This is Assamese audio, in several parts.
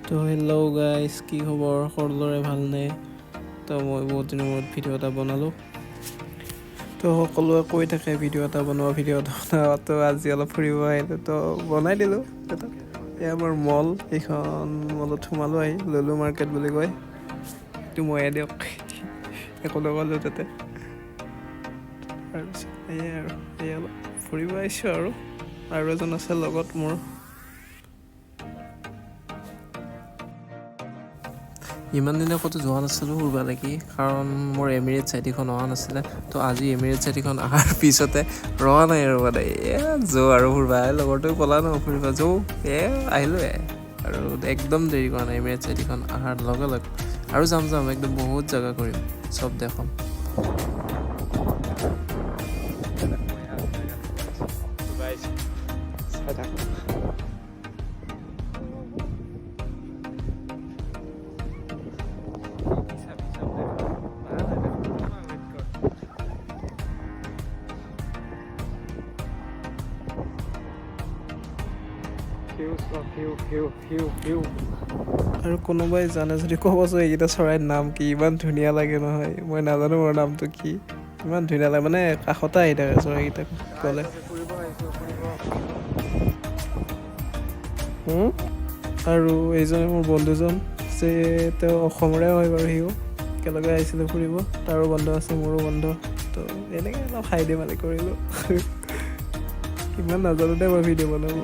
তো হেল্ল' গাইজ, কি খবৰ? সকলোৰে ভালনে? তো মই বহুত দিনৰ মূৰত ভিডিঅ' এটা বনালোঁ। তো সকলোৱে কৈ থাকে ভিডিঅ' এটা বনোৱা। তো আজি অলপ ফুৰিব আহিলোঁ, তো বনাই দিলোঁ এটা। এয়া আমাৰ মল, এইখন মলত সোমালোঁ আহি, লুলু মাৰ্কেট বুলি কয়। এইটো ময়ে দিয়ক, একো নক'লোঁ তাতে। তাৰপিছত সেয়াই আৰু সেয়া অলপ ফুৰিব আহিছোঁ আৰু এজন আছে লগত মোৰ। ইমান দিনে ক'তো যোৱা নাছিলোঁ ফুৰিবলৈকে, কাৰণ মোৰ এমিৰেটছ আইডিখন অহা নাছিলে। তো আজি এমিৰেটছ আইডিখন অহাৰ পিছতে ৰৱা নাই আৰু মানে যৌ আৰু ফুৰিবা লগৰটোৱে ক'লা ন ফুৰিবা যৌ আহিলোঁ আৰু একদম দেৰি কৰা নাই। এমিৰেটছ আইডিখন অহাৰ লগে লগে আৰু যাম একদম বহুত জেগা কৰিম, চব দেখাম। আৰু কোনোবাই জানে যদি ক'বচোন এইকেইটা চৰাইৰ নাম কি? ইমান ধুনীয়া লাগে নহয়, মই নাজানো মোৰ নামটো কি। ইমান ধুনীয়া লাগে, মানে কাষতে আহি থাকে চৰাইকেইটা গ'লে। আৰু এইজনে মোৰ বন্ধুজন, যে তেওঁ অসমৰে হয় বাৰু। সিও একেলগে আহিছিলোঁ ফুৰিব, তাৰো বন্ধ আছে মোৰো বন্ধ। তো এনেকৈ অলপ খাই ধেমালি কৰিলোঁ। ইমান নাজানো দে মই ভিডিঅ' বনাব।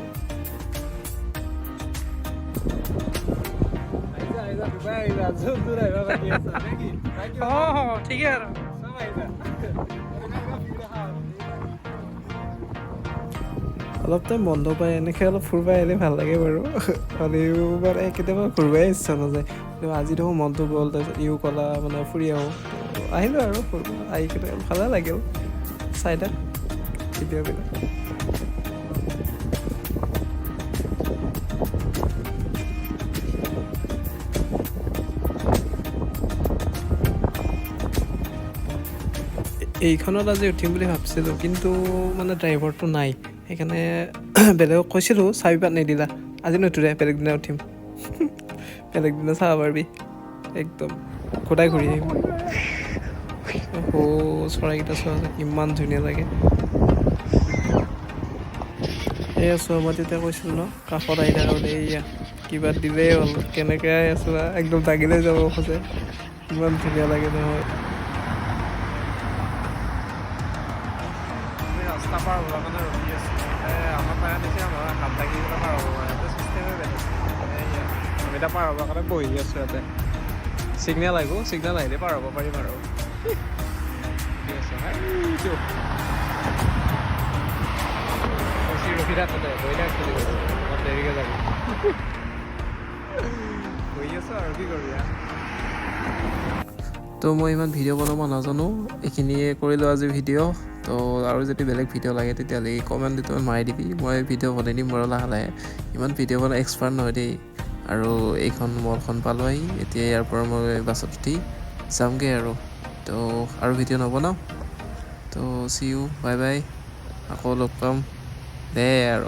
ঠিকে আৰু অলপ টাইম বন্ধ পাই এনেকৈ অলপ ফুৰিব আহিলে ভাল লাগে বাৰু। হ'লেও মানে কেতিয়াবা ফুৰিবই ইচ্ছা নাযায়, কিন্তু আজি দেখোন মনটো গ'ল। তাৰপিছত ইও ক'লা মানে ফুৰি আহোঁ, আহিলোঁ আৰু ফুৰিব। আহি কিনে ভালে লাগিল চাই থাক ভিডিঅ'বিলাক। এইখনত আজি উঠিম বুলি ভাবিছিলোঁ, কিন্তু মানে ড্ৰাইভাৰটো নাই, সেইকাৰণে বেলেগক কৈছিলোঁ, চাবি পাত নিদিলা। আজি নুঠোঁদে, বেলেগ দিনা উঠিম। বেলেগ দিনা চাব পাৰিবি, একদম সদায় ঘূৰি আহিম। চৰাইকেইটা চোৱা, ইমান ধুনীয়া লাগে। এয়া চোৱা, মই তেতিয়া কৈছিলোঁ ন কাষত আহি থকা বুলি। এয়া কিবা দিলেই হ'ল, কেনেকৈ আহি আছোঁ একদম দাঙি লৈ যাব খোজে, ইমান ধুনীয়া লাগে নহয়। ৰাস্তা পাৰ হোৱাৰ কাৰণে ৰখি আছোঁ। আমাৰ পাৰা দেখি আমাৰ হাত লাগি পেলাই পাৰ হ'ব পাৰে, এইটো চিষ্টেমে বেলেগ। আমি এতিয়া পাৰ হ'বৰ কাৰণে বহি আছোঁ ইয়াতে। ছিগনেল আহিলে পাৰ হ'ব পাৰিম আৰু। ৰখি থাক তাতে, বহি থাক, অলপ দেৰিকৈ যাবি। বহি আছোঁ আৰু কি কৰিবি। তো মই ইমান ভিডিঅ' বনাব নাজানো, এইখিনিয়ে কৰিলোঁ আজি ভিডিঅ'। তো আৰু যদি বেলেগ ভিডিঅ' লাগে তেতিয়াহ'লে কমেণ্ট মাৰি দিবি, মই ভিডিঅ' বনাই দিম বাৰু লাহে লাহে। ইমান ভিডিঅ' বনাই এক্সপাৰ্ট নহয় দেই। আৰু এইখন মলখন পালোঁ আহি, এতিয়া ইয়াৰ পৰা মই বাছত উঠি যামগৈ আৰু। তো আৰু ভিডিঅ' নবনাওঁ। তো চি ইউ, বাই বাই, আকৌ লগ পাম দে আৰু।